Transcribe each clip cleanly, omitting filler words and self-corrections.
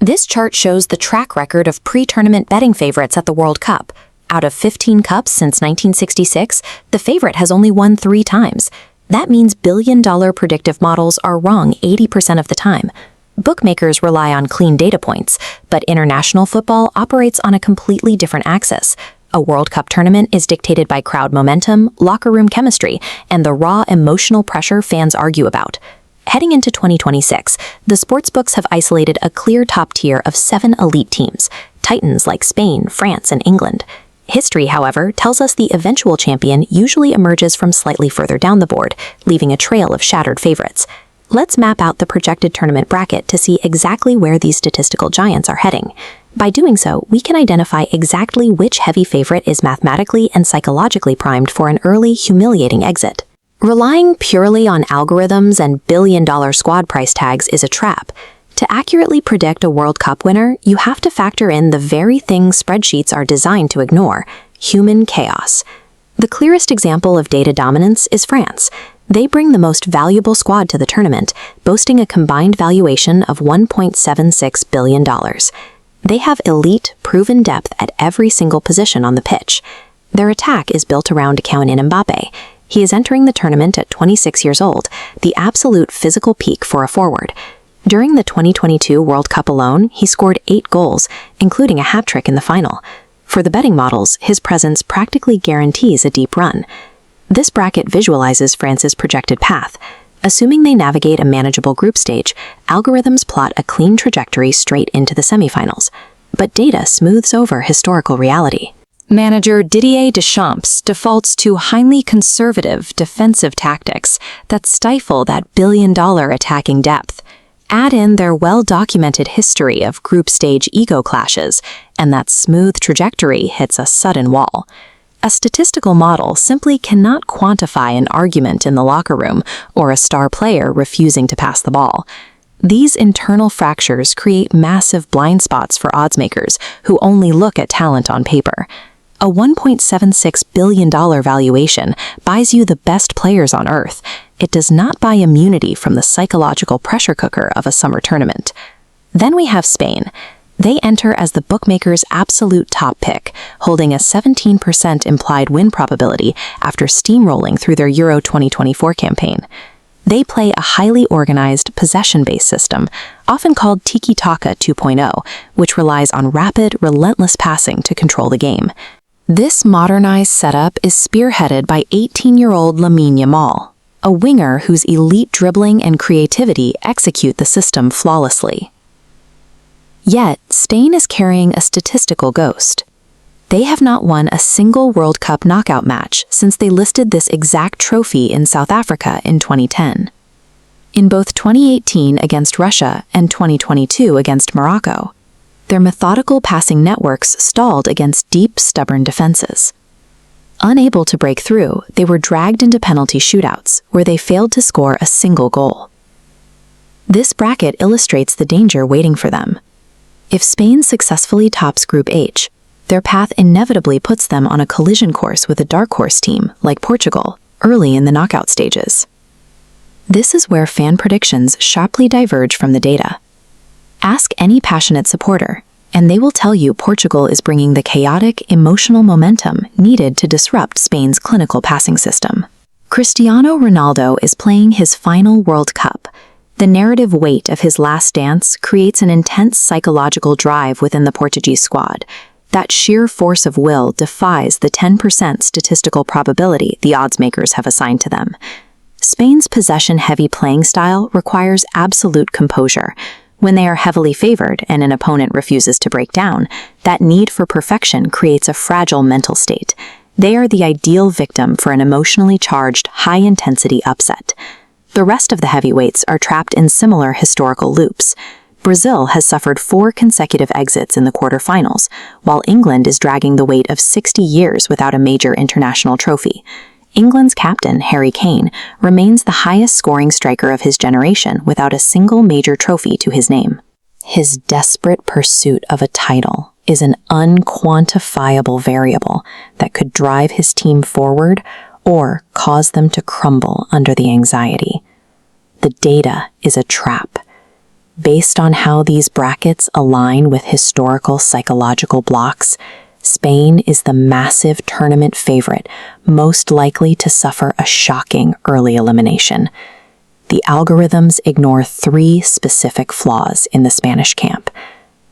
This chart shows the track record of pre-tournament betting favorites at the World Cup. Out of 15 cups since 1966, the favorite has only won 3 times. That means billion-dollar predictive models are wrong 80% of the time. Bookmakers rely on clean data points, but international football operates on a completely different axis. A World Cup tournament is dictated by crowd momentum, locker room chemistry, and the raw emotional pressure fans argue about. Heading into 2026, the sportsbooks have isolated a clear top tier of 7 elite teams, titans like Spain, France, and England. History, however, tells us the eventual champion usually emerges from slightly further down the board, leaving a trail of shattered favorites. Let's map out the projected tournament bracket to see exactly where these statistical giants are heading. By doing so, we can identify exactly which heavy favorite is mathematically and psychologically primed for an early, humiliating exit. Relying purely on algorithms and billion-dollar squad price tags is a trap. To accurately predict a World Cup winner, you have to factor in the very thing spreadsheets are designed to ignore: human chaos. The clearest example of data dominance is France. They bring the most valuable squad to the tournament, boasting a combined valuation of $1.76 billion. They have elite, proven depth at every single position on the pitch. Their attack is built around Kylian Mbappe. He is entering the tournament at 26 years old, the absolute physical peak for a forward. During the 2022 World Cup alone, he scored 8 goals, including a hat-trick in the final. For the betting models, his presence practically guarantees a deep run. This bracket visualizes France's projected path. Assuming they navigate a manageable group stage, algorithms plot a clean trajectory straight into the semifinals. But data smooths over historical reality. Manager Didier Deschamps defaults to highly conservative defensive tactics that stifle that billion-dollar attacking depth. Add in their well-documented history of group stage ego clashes, and that smooth trajectory hits a sudden wall. A statistical model simply cannot quantify an argument in the locker room or a star player refusing to pass the ball. These internal fractures create massive blind spots for oddsmakers who only look at talent on paper. A $1.76 billion valuation buys you the best players on earth. It does not buy immunity from the psychological pressure cooker of a summer tournament. Then we have Spain. They enter as the bookmaker's absolute top pick, holding a 17% implied win probability after steamrolling through their Euro 2024 campaign. They play a highly organized, possession-based system, often called Tiki-Taka 2.0, which relies on rapid, relentless passing to control the game. This modernized setup is spearheaded by 18-year-old Lamine Yamal, a winger whose elite dribbling and creativity execute the system flawlessly. Yet, Spain is carrying a statistical ghost. They have not won a single World Cup knockout match since they listed this exact trophy in South Africa in 2010. In both 2018 against Russia and 2022 against Morocco, their methodical passing networks stalled against deep, stubborn defenses. Unable to break through, they were dragged into penalty shootouts, where they failed to score a single goal. This bracket illustrates the danger waiting for them. If Spain successfully tops Group H, their path inevitably puts them on a collision course with a dark horse team, like Portugal, early in the knockout stages. This is where fan predictions sharply diverge from the data. Ask any passionate supporter, and they will tell you Portugal is bringing the chaotic, emotional momentum needed to disrupt Spain's clinical passing system. Cristiano Ronaldo is playing his final World Cup. The narrative weight of his last dance creates an intense psychological drive within the Portuguese squad. That sheer force of will defies the 10% statistical probability the oddsmakers have assigned to them. Spain's possession-heavy playing style requires absolute composure. When they are heavily favored and an opponent refuses to break down, that need for perfection creates a fragile mental state. They are the ideal victim for an emotionally charged, high-intensity upset. The rest of the heavyweights are trapped in similar historical loops. Brazil has suffered 4 consecutive exits in the quarterfinals, while England is dragging the weight of 60 years without a major international trophy. England's captain, Harry Kane, remains the highest-scoring striker of his generation without a single major trophy to his name. His desperate pursuit of a title is an unquantifiable variable that could drive his team forward or cause them to crumble under the anxiety. The data is a trap. Based on how these brackets align with historical psychological blocks, Spain is the massive tournament favorite, most likely to suffer a shocking early elimination. The algorithms ignore 3 specific flaws in the Spanish camp.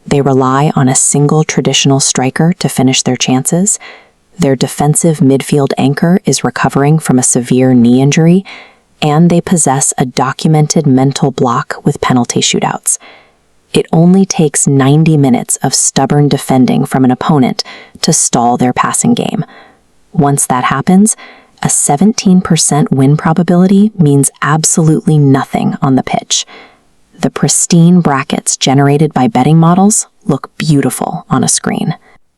They rely on a single traditional striker to finish their chances, their defensive midfield anchor is recovering from a severe knee injury, and they possess a documented mental block with penalty shootouts. It only takes 90 minutes of stubborn defending from an opponent to stall their passing game. Once that happens, a 17% win probability means absolutely nothing on the pitch. The pristine brackets generated by betting models look beautiful on a screen.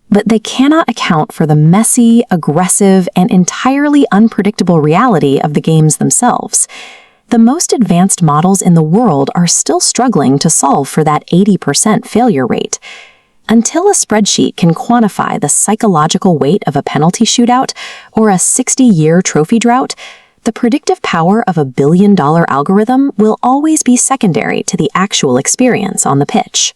But they cannot account for the messy, aggressive, and entirely unpredictable reality of the games themselves. The most advanced models in the world are still struggling to solve for that 80% failure rate. Until a spreadsheet can quantify the psychological weight of a penalty shootout or a 60-year trophy drought, the predictive power of a billion-dollar algorithm will always be secondary to the actual experience on the pitch.